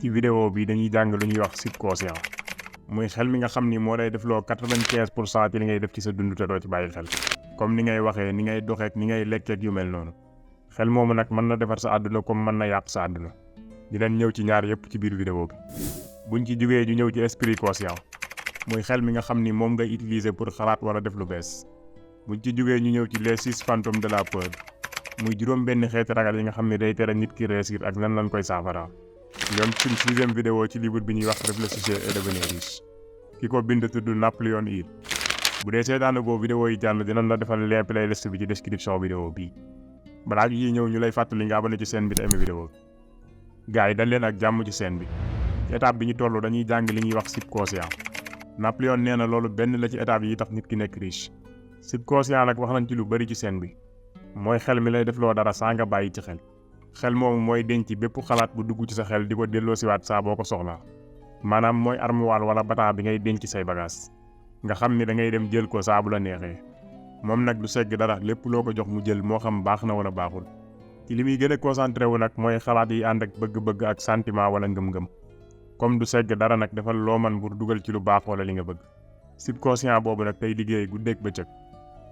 ci vidéo bi dañuy jàng lu ñuy wax subconscient muy xel mi nga xam ni moo lay defloo 95% ci li ngay def ci sa dund te doo ci bàyyi xel comme ni ngay waxee ni ngay doxeek ni ngay lekkeek yu mel noonu. xel moomu nag mën na defar sa àdduna comme mën na yàq sa àdduna. dinañ ñëw ci ñaar yëpp ci biir vidéo bi. buñ ci jugee ñu ñëw ci esprit conscient muy xel mi nga xam ni moom ngay utiliser pour xalaat wala def lu bees. buñ ci jugee ñu ñëw ci les 6 fantômes de la peur muy juróom benn xeeti ragal yi nga xam ne day tere nit ki réussir ak nan lañ koy saafara. ñoom suñ 6e vidéo ci livre bi ñuy wax réfléchissez et devenez riche ki ko bind tudd Napoléon. bu dee seetaanagoo vidéo yi jàll dinañ la defal lien playlist bi ci description vidéo bii. balaa ñu ñëw ñu lay fàttali nga abonné ci chaîne bi te aimé vidéo bi. gars yi dal leen ak jàmm ci chaîne bi. ci étape bi ñu toll dañuy jàng li ñuy wax subconscient. Napoléon nee na loolu benn la ci étape yi tax nit ki nekk riche. subconscient nag wax nañ ci lu bari ci chaîne bi. mooy xel mi lay defloo dara saa nga bàyyi ci xel. xel moomu mooy denc bépp xalaat bu dugg ci sa xel di ko delloosiwaat saa boo ko soxlaa. maanaam mooy armoire wala bataa bi ngay denc say bagages. nga xam ni da ngay dem jël ko saa bu la neexee. moom nag du segg dara lépp loo ko jox mu jël moo xam baax na wala baaxul. ci li muy gën a concentré wu nag mooy xalaat yi ànd ak bëgg-bëgg ak sentiment wala ngëm-ngëm. comme du segg dara nag defal loo man pour dugal ci lu baax wala li nga bëgg. subconscient boobu nag tey liggéey guddeeg bëccëg.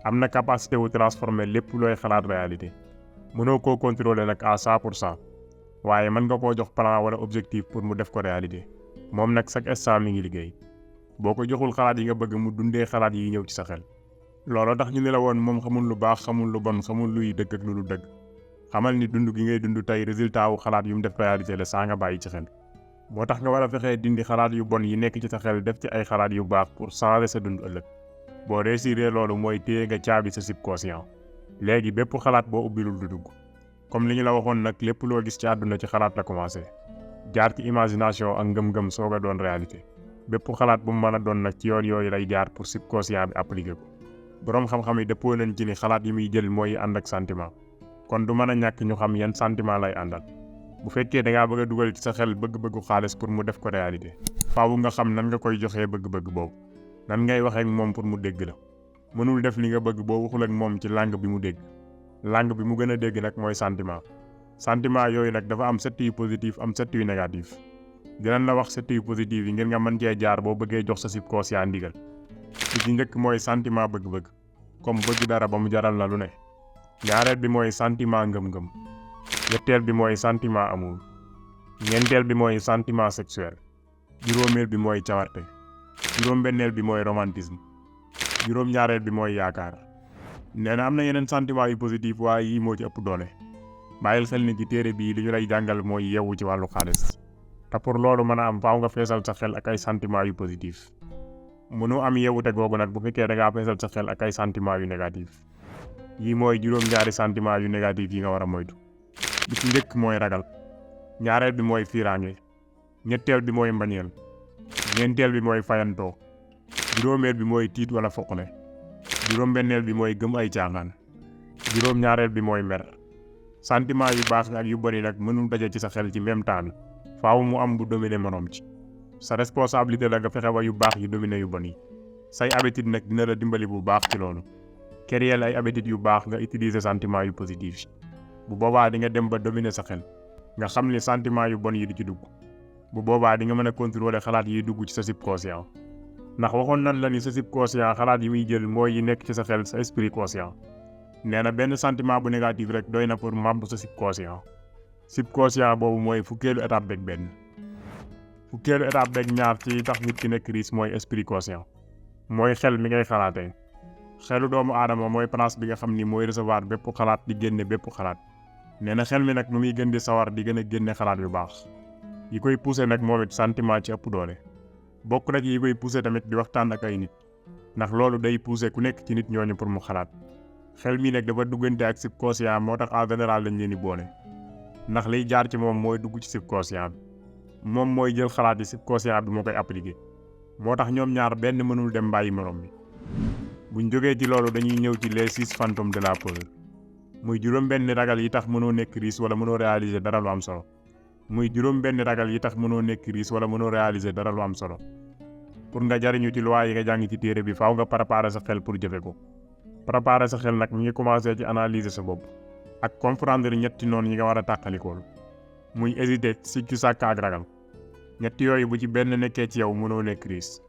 am na capacité wu transformer lépp looy xalaat réalité. mënoo koo contrôler nag à 100%. waaye mën nga koo jox plan wala objectif pour mu def ko réalité. moom nag chaque instant mi ngi liggéey. boo ko joxul xalaat yi nga bëgg mu dundee xalaat yi ñëw ci sa xel. looloo tax ñu ne la woon moom xamul lu baax xamul lu bon xamul luy dëgg ak lu dul dëgg. xamal ni dund gi ngay dund tey résultat wu xalaat yu mu def réalité la saa nga bàyyi ci xel. moo tax nga war a fexee dindi xalaat yu bon yi nekk ci sa xel def ci ay xalaat yu baax pour changer sa dund ëllëg. boo réussiree loolu mooy téye nga caabi sa subconscient. léegi bépp xalaat boo ubbilul du dugg. comme li ñu la waxoon nag lépp loo gis ci àdduna ci xalaat la commencé. jaar ci imagination ak ngëm-ngëm soog a doon réalité. bépp xalaat bu mu mën a doon nag ci yoon yooyu lay jaar pour subconscient bi appliquer ko. boroom xam-xam yi dëppoo nañ ci ni xalaat yi muy jël mooy ànd ak sentiment. kon du mën a ñàkk ñu xam yan sentiment lay àndal. bu fekkee da ngaa bëgg a dugal ci sa xel bëgg-bëggu xaalis pour mu def ko réalité. faaw nga xam nan nga koy joxee bëgg-bëgg boobu. nan ngay waxee ak moom pour mu dégg la. mënul def li nga bëgg boo waxul ak moom ci langue bi mu dégg. langue bi mu gën a dégg nag mooy sentiment. sentiment yooyu nag dafa am 7 yu positif am 7 yu négatif. dinañ la wax 7 yu positif yi ngir nga mën cee jaar boo bëggee jox sa subconscient ndigal. li ci njëkk mooy sentiment bëgg-bëgg. comme bëgg dara ba mu jaral la lu ne. ñaareel bi mooy sentiment ngëm-ngëm. ñetteel bi mooy sentiment amour. ñeenteel bi mooy sentiment sexuel. juróomeel bi mooy cawarte. juróom-benneel bi mooy romantisme. juróom-ñaareel bi mooy yaakaar. nee na am na yeneen sentiment yu positif waaye yii moo ci ëpp doole. bàyyil xel ni ci téere bii li ñu lay jàngal mooy yeewu ci wàllu xaalis. te pour loolu mën a am faaw nga feesal sa xel ak ay sentiment yu positif. mënoo am yeewute googu nag bu fekkee da ngaa feesal sa xel ak ay sentiment yu négatif. yii mooy juróom-ñaari sentiment yu négatif yi nga war a moytu. bi ci njëkk mooy ragal. ñaareel bi mooy fiiraange. ñetteel bi mooy mbañeel. ñeenteel bi mooy fayantoo. juróomeel bi mooy tiit wala foqale. juróom-benneel bi mooy gëm ay caaxaan. juróom-ñaareel bi mooy mer. sentiment yu baax ak yu bari nag mënul daje ci sa xel ci même temps bi. faaw mu am bu dominer moroom ci. sa responsabilité la nga fexe ba yu baax yu dominer yu bon yi. say habitude nag dina la dimbali bu baax ci loolu. créer ay habitude yu baax nga utiliser sentiment yu positif. bu boobaa di nga dem ba dominer sa xel. nga xam ni sentiment yu bon yi di ci dugg. bu boobaa di nga mën a contrôler xalaat yiy dugg ci sa subconscient. ndax waxoon nan la ni sa subconscient xalaat yi muy jël mooy yi nekk ci sa xel sa esprit conscient. nee na benn sentiment bu négatif rek doy na pour màbb sa subconscient. subconscient boobu mooy fukkeelu étape beeg benn. fukkeelu étape beeg ñaar ci tax nit ki nekk riche mooy esprit conscient. mooy xel mi ngay xalaatee. xelu doomu aadama mooy place bi nga xam ni mooy recevoir bépp xalaat di génne bépp xalaat. nee na xel mi nag nu muy gën di sawar di gën a génne xalaat yu baax. yi koy pousser nag moom it sentiment ci ëpp doole. bokk na ci yi koy pousser tamit di waxtaan ak ay nit. ndax loolu day pousser ku nekk ci nit ñooñu pour mu xalaat. xel mi nag dafa duggante ak subconscient moo tax en général lañ leen di boole. ndax liy jaar ci moom mooy dugg ci subconscient bi. moom mooy jël xalaat yi subconscient bi moo koy appliquer. moo tax ñoom ñaar benn mënul dem bàyyi morom bi. buñ jógee ci loolu dañuy ñëw ci les 6 fantômes de la peur. muy juróom-benn ragal yi tax mënoo nekk riche wala mënoo réaliser dara lu am solo. muy juróom-benn ragal yi tax mënoo nekk riche wala mënoo réaliser dara lu am solo. pour nga jariñu ci loi yi nga jàng ci téere bi faaw nga préparer sa xel pour jëfe ko. préparer sa xel nag mi ngi commencé ci analyser sa bopp. ak comprendre ñetti noonu yi nga war a tàqalikool. muy hésiter sikki sàkk ak ragal. ñett yooyu bu ci benn nekkee ci yow mënoo nekk riche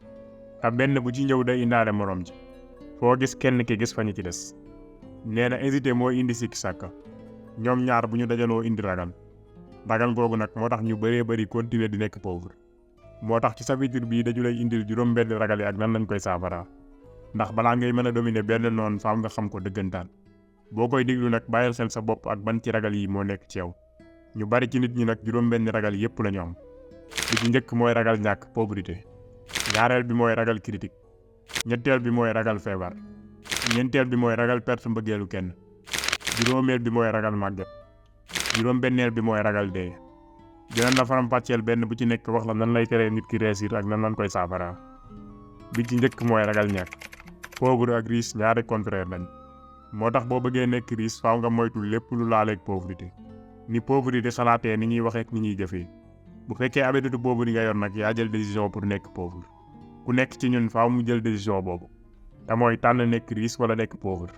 te benn bu ci ñëw day indaale morom ji foo gis kenn ki gis fa ñu ci des. nee na hésité moo indi sikki sàkka ñoom ñaar bu ñu dajaloo indi ragal googu nag moo tax ñu bëree bëri continuer di nekk pauvre. moo tax ci chapitre bii dañu lay indil juróom benn ragal yi ak nan lañ koy saafara ndax balaa ngay mën a dominer benn noonu faaw nga xam ko dëggantaan. boo koy déglu nag bàyyil xel sa bopp ak ban ci ragal yi moo nekk ci yow. ñu bari ci nit ñi nag juróom benn ragal yépp la ñu am. bi ci njëkk mooy ragal ñàkk pauvreté. ñaareel bi mooy ragal critique. ñetteel bi mooy ragal feebar. ñeenteel bi mooy ragal perte mbëggeelu kenn. juróomeel bi mooy ragal màgget. juróom benneel bi mooy ragal dee. dinañ la faram pàcceel benn bu ci nekk wax la nan lay teree nit ki réussir ak nan lañ koy saafara. bi ci njëkk mooy ragal ñàkk. pauvre ak riche ñaari contraire lañ. moo tax boo bëggee nekk riche faaw nga moytu lépp lu laaleeg pauvreté. ni pauvreté xalaatee ni ñuy waxee ak ni ñuy jëfee. bu fekkee habitude boobu di nga yor nag yaa jël décision pour nekk pauvre. ku nekk ci ñun faaw mu jël décision boobu. te mooy tànn nekk riche wala nekk pauvre.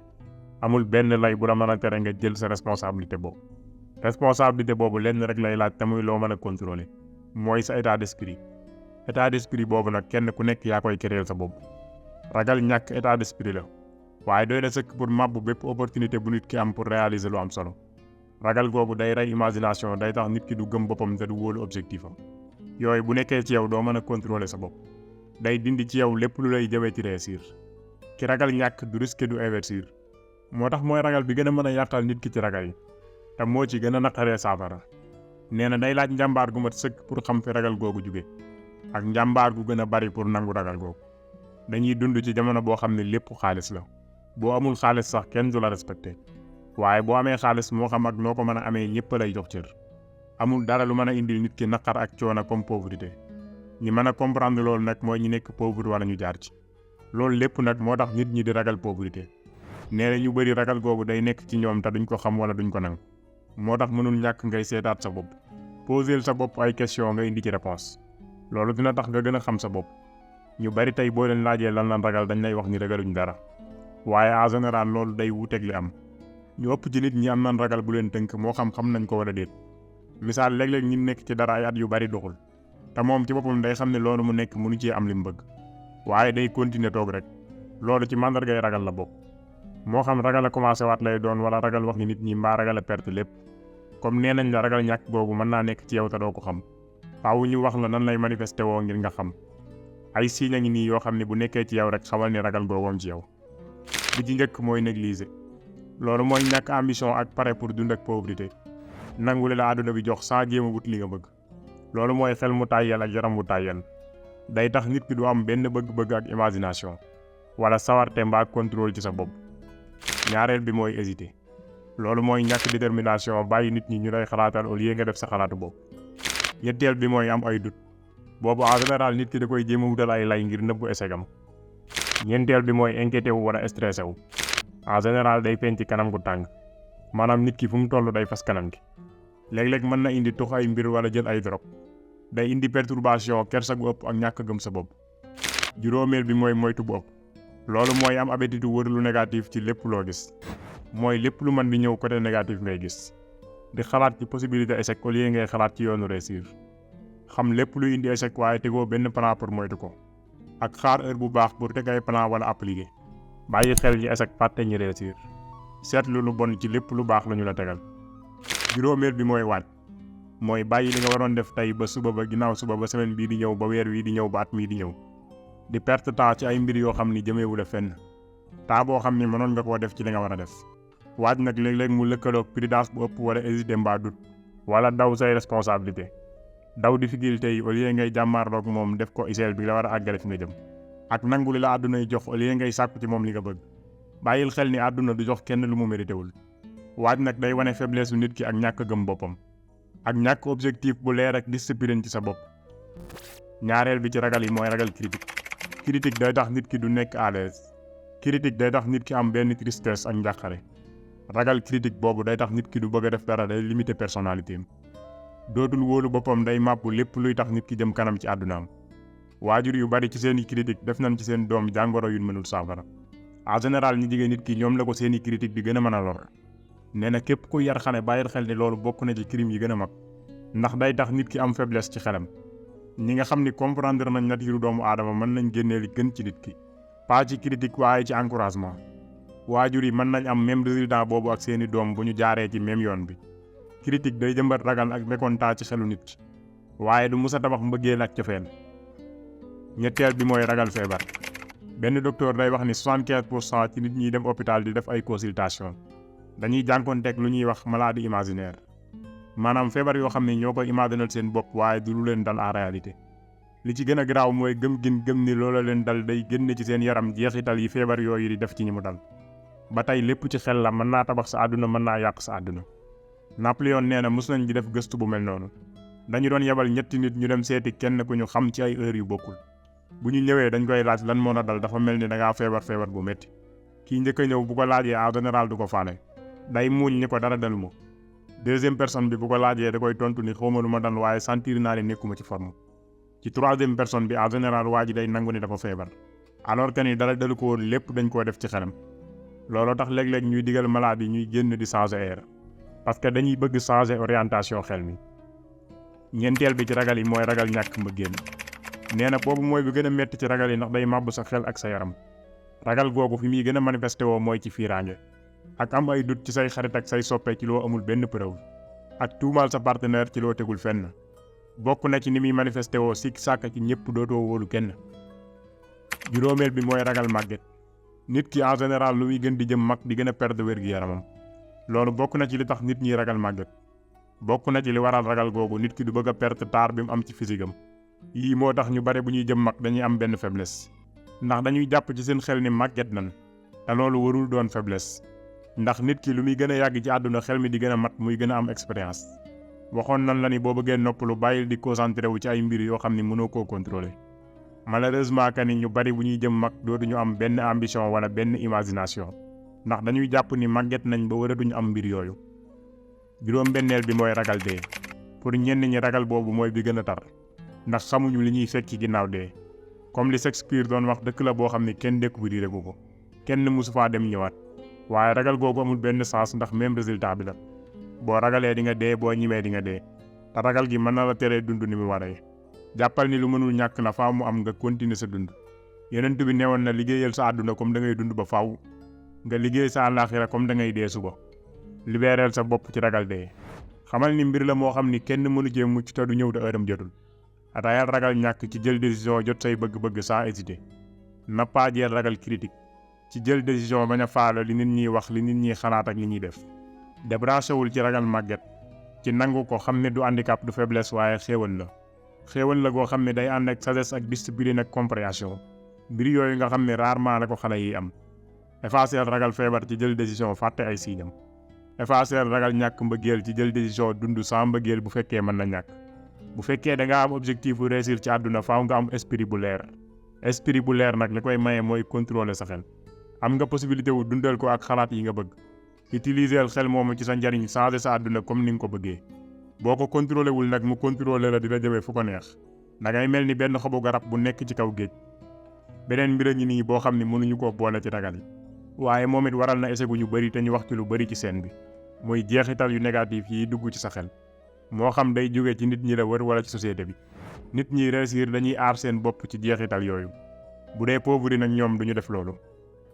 amul benn lay bu la mën a tere nga jël sa responsabilité boobu. responsabilité boobu lenn rek lay laaj te muy loo mën a contrôler. mooy sa état d'esprit. état d'esprit boobu nag kenn ku nekk yaa koy créer sa bopp. ragal ñàkk état d'esprit la. waaye doy na sëkk pour mabbu bépp opportunité bu nit ki am pour réaliser lu am solo. ragal googu day rey imagination day tax nit ki du gëm boppam te du wóolu objectif am. yooyu bu nekkee ci yow doo mën a contrôler sa bopp. day dindi ci yow lépp lu lay jëwee ci réussir. ki ragal ñàkk du risque du investir. moo tax mooy ragal bi gën a mën a yàqal nit ki ci ragal yi. te moo ci gën a naqaree saafara. nee na day laaj njàmbaar gu mat sëkk pour xam fi ragal googu jóge. ak njàmbaar gu gën a bari pour nangu ragal googu. dañuy dund ci jamono boo xam ne lépp xaalis la. boo amul xaalis sax kenn du la respecté. waaye boo amee xaalis moo xam ak noo ko mën a amee ñëpp lay jox cër. amul dara lu mën a indil nit ki naqar ak coono comme pauvreté. ñi mën a comprendre loolu nag mooy ñi nekk pauvre wala ñu jaar ci. loolu lépp nag moo tax nit ñi di ragal pauvreté. nee na ñu bëri ragal googu day nekk ci ñoom te duñ ko xam wala duñ ko nangu. moo tax mënul ñàkk ngay seetaat sa bopp. poseel sa bopp ay question nga indi ci réponse. loolu dina tax nga gën a xam sa bopp. ñu bari tey boo leen laajee lan lan ragal dañ lay wax ni ragaluñ dara. waaye en général loolu day wuuteeg li am. ñu ëpp ci nit ñi am nan ragal bu leen tënk moo xam nañ ko wala déet. misaal léeg-léeg ñi nekk ci dara ay at yu bari doxul. te moom ci boppam day xam ne loolu mu nekk mënu ci am li mu bëgg. waaye day continuer toog rek. loolu ci màndargay ragal la bokk. moo xam ragal a commencé waat lay doon wala ragal wax ni nit ñi mbaa ragal a perte lépp. comme nee nañ la ragal ñàkk boobu mën naa nekk ci yow te doo ko xam. faaw ñu wax la nan lay manifesté woo ngir nga xam. ay signes a ngi nii yoo xam ne bu nekkee ci yow rek xamal ne ragal googoom ci yow. bi ci njëkk mooy négliger. loolu mooy ñàkk ambition ak pare pour dund ak pauvreté. nangu li la àdduna bi jox sans jéem a wut li nga bëgg. loolu mooy xel mu tàyyel ak yaram mu tàyyel. day tax nit ki du am benn bëgg-bëgg ak imagination. wala sawarte mbaa contrôle ci sa bopp. ñaareel bi mooy hésiter. loolu mooy ñàkk détermination bàyyi nit ñi ñu lay xalaatal au lieu nga def sa xalaatu bopp. ñetteel bi mooy am ay doute. boobu en général nit ki da koy jéem a wutal ay lay ngir nëbbu échec am. ñeenteel bi mooy inquiété wu wala stressé wu. en général day feeñ ci kanam gu tàng. maanaam nit ki fu mu toll day fas kanam gi. léeg-léeg mën na indi tux ay mbir wala jël ay drogue. day indi perturbation kersa gu ëpp ak ñàkk gëm sa bopp. juróomeel bi mooy moytu bu ëpp. loolu mooy am habitude wër lu négatif ci lépp loo gis. mooy lépp lu mën di ñëw côté négatif ngay gis. di xalaat ci possibilité échec au lieu ngay xalaat ci yoonu réussir. xam lépp luy indi échec waaye tegoo benn plan pour moytu ko. ak xaar heure bu baax pour teg ay plan wala appliquer. bàyyi xel ñi échec fàtte ñi réussir. seetlu lu bon ci lépp lu baax la ñu la tegal. juróomeel bi mooy waaj. mooy bàyyi li nga waroon def tey ba suba ba ginnaaw suba ba semaine bii di ñëw ba weer wii di ñëw ba at mii di ñëw. di perte temps ci ay mbir yoo xam ni jëmeewu la fenn. temps boo xam ni mënoon nga koo def ci li nga war a def. waaj nag léeg-léeg mu lëkkaloog prudence bu ëpp wala hésiter mbaa doute. wala daw say responsabilité. daw difficulté yi au lieu ngay jàmmaarloog moom def ko iseel bi la war a àggale fi nga jëm. ak nangu li la àdduna yi jox au lieu ngay sàkku ci moom li nga bëgg. bàyyil xel ni àdduna du jox kenn lu mu mérité wul. waaj nag day wane faiblesse su nit ki ak ñàkk gëm boppam. ak ñàkk objectif bu leer ak discipline ci sa bopp. ñaareel bi ci ragal yi mooy ragal critique. critique day tax nit ki du nekk à l'aise. critique day tax nit ki am benn tristesse ak njàqare. ragal critique boobu day tax nit ki du bëgg a def dara day limiter personnalité am. dootul wóolu boppam day màbbu lépp luy tax nit ki jëm kanam ci àddunaam. waajur yu bari ci seeni critique def nañ ci seen doom jàngoro yu mënul saafara. en général ñi jigéen nit ki ñoom la ko seeni critique di gën a mën a lor. nee na képp ku yar xale bàyyil xel ni loolu bokk na ci crime yi gën a mag. ndax day tax nit ki am faiblesse ci xelam. ñi nga xam ni comprendre nañ nature doomu aadama mën nañ génnee li gën ci nit ki, pas ci critique waaye ci encouragement. waajur yi mën nañ am même résultat boobu ak seeni doom bu ñu jaaree ci même yoon bi. critique day jëmbat ragal ak mécontent ci xelu nit, waaye du musa tabax mbëggeel ak cofeel. ñetteel bi mooy ragal feebar. benn docteur day wax ni 75% ci nit ñi dem hôpital di def ay consultation dañuy jànkoonteeg lu ñuy wax maladie imaginaire, maanaam feebar yoo xam ne ñoo koy imaginal seen bopp waaye du lu leen dal en réalité. li ci gën a garaaw mooy gëm ni loola leen dal day génne ci seen yaram jeexital yi feebar yooyu di def ci ñi mu dal. ba tey lépp ci xel la, mën naa tabax sa àdduna mën naa yàq sa àdduna. Napoléon nee na mos nañ di def gëstu bu mel noonu. dañu doon yebal ñetti nit ñu dem seeti kenn ku ñu xam ci ay heures yu bokkul. bu ñu ñëwee dañ koy laaj lan moo la dal, dafa mel ni da ngaa feebar bu métti. kii njëkk a ñëw bu ko laajee en général du ko faale, day muuñ ni ko dara dalu ma. deuxième personne bi bu ko laajee da koy tontu ni xawma lu ma dal waaye sentir naa ne nekkuma ci forme. ci troisième personne bi en général waa ji day nangu ni dafa feebar, alors que ni dara dalu ko woon, lépp dañ koo def ci xelam. looloo tax léeg-léeg ñuy digal malade yi ñuy génn di changer air, parce que dañuy bëgg changer orientation xel mi. ñeenteel bi ci ragal yi mooy ragal ñàkk mbëggeel. nee na boobu mooy bi gën a métti ci ragal yi ndax day màbb sa xel ak sa yaram. ragal googu fi muy gën a manifesté woo mooy ci fiiraange, ak am ay doute ci say xarit ak say soppe ci loo amul benn preuve, ak tuumaal sa partenaire ci loo tegul fenn. bokk na ci ni muy manifesté woo sikk sàkk ci ñëpp dootoo wóolu kenn. juróomeel bi mooy ragal màgget. nit ki en général lu muy gën di jëm mag di gën a perdre wér-gi-yaramam. loolu bokk na ci li tax nit ñi ragal màgget. bokk na ci li waral ragal googu nit ki du bëgg a perdre taar bi mu am ci physique am. yii moo tax ñu bare bu ñuy jëm mag dañuy am benn faiblesse, ndax dañuy jàpp ci seen xel ni màgget nan, te loolu warul doon faiblesse. ndax nit ki lu muy gën a yàgg ci àdduna xel mi di gën a mat muy gën a am expérience. waxoon nan la ni boo bëggee noppalu bàyyil di concentré wu ci ay mbir yoo xam ni mënoo koo contrôler. malheureusement que ni ñu bari bu ñuy jëm mag dootuñu am benn ambition wala benn imagination, ndax dañuy jàpp ni màgget nañ ba waratuñu am mbir yooyu. juróom-benneel bi mooy ragal dee. pour ñenn ñi ragal boobu mooy bi gën a tar, ndax xamuñu li ñuy fekk ci ginnaaw dee. comme li Shakespeare doon wax, dëkk la boo xam ni kenn découvrir ko, kenn musu faa dem ñëwaat. waaye ragal googu amul benn sens ndax même résultat bi la. boo ragalee di nga dee, boo ñimee di nga dee, te ragal gi mën na la teree dund ni mu waree. jàppal ni lu mënul ñàkk na faaw mu am nga continuer sa dund. Yonent bi newoon na liggéeyal sa àdduna comme da ngay dund ba faaw, nga liggéey sa àllaaxira comme da ngay dee suba. libéral sa bopp ci ragal dee. xamal ni mbir la moo xam ni kenn mënu cee mucc te du ñëw te ëram jotul. rayal ragal ñàkk ci jël décision jot say bëgg-bëgg sans hésiter. nappaajeel ragal critique ci jël décision bañ a faale li nit ñiy wax, li nit ñiy xalaat ak li ñuy def. débranché wul ci ragal màgget ci nangu ko xam ne du handicap du faiblesse waaye xéewal la. xéewal la goo xam ne day ànd ak sagesse ak discipline ak compréhension. mbir yooyu nga xam ne rarement la ko xale yi am. effacer ragal feebar ci jël décision fàtte ay signam. effacer ragal ñàkk mbëggeel ci jël décision dund sans mbëggeel bu fekkee mën na ñàkk. bu fekkee da nga am objectif bu réussir ci àdduna faaw nga am esprit bu leer. esprit bu leer nag li koy maye mooy contrôler sa xel. am nga possibilité wu dundal ko ak xalaat yi nga bëgg. utiliser xel moomu ci sa njariñ, changer sa àdduna comme ni nga ko bëggee. boo ko contrôlé wul nag mu contrôlé la di la jëmee fu ko neex. da ngay mel ni benn xobu garab bu nekk ci kaw géej. beneen mbir a ngi nii boo xam ne mënuñu koo boole ci ragal yi. waaye moom it waral na échec gu ñu bëri te ñu wax ci lu bëri ci scène bi. muy jeexital yu négatif yi dugg ci sa xel. moo xam day jóge ci nit ñi la wër wala ci société bi. nit ñi réussir dañuy aar seen bopp ci jeexital yooyu. bu dee pauvre nag ñoom duñu def loolu.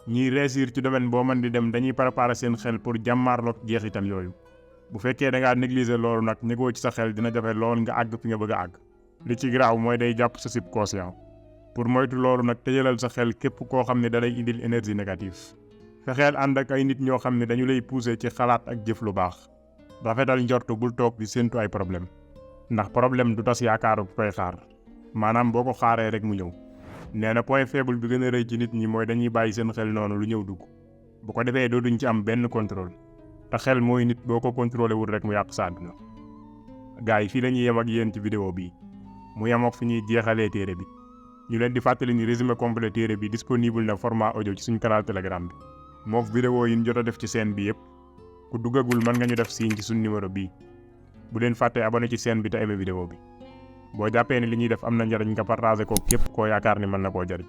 ñiy réussir ci domaine boo mën di dem dañuy préparer seen xel pour jàmmaarloog jeexital yooyu. bu fekkee da ngaa négliger loolu nag négoo ci sa xel dina jafe lool nga àgg fi nga bëgg a àgg. li ci garaaw mooy day jàpp sa subconscient. pour moytu loolu nag tëjalal sa xel képp koo xam ne da lay indil énergie négative. fexeel ànd ak ay nit ñoo xam ne dañu lay pousser ci xalaat ak jëf lu baax. rafetal njortu bul toog di séentu ay problème. ndax problème du tas yaakaaru bu koy xaar. maanaam boo ko xaaree rek mu ñëw. nee na point faible bi gën a rëy ci nit ñi mooy dañuy bàyyi seen xel noonu lu ñëw dugg. bu ko defee dootuñ ci am benn contrôle. te xel mooy nit boo ko contrôlé wul rek mu yàq sa àdduna. gars yi fii la ñuy yem ak yéen ci vidéo bii. mu yem ak fi ñuy jeexalee téere bi. ñu leen di fàttali ni résumé complet téere bi disponible na format audio ci suñu canal Telegram bi. mook vidéo yi ñu jot a def ci chaîne bi yépp. ku duggagul mën nga ñu def signe ci suñu numéro bii. bu leen fàttee abonné ci chaîne bi te aimé vidéo bi. boo jàppee ni li ñuy def am na njariñ nga partagé ko képp koo yaakaar ni mën na koo jariñ.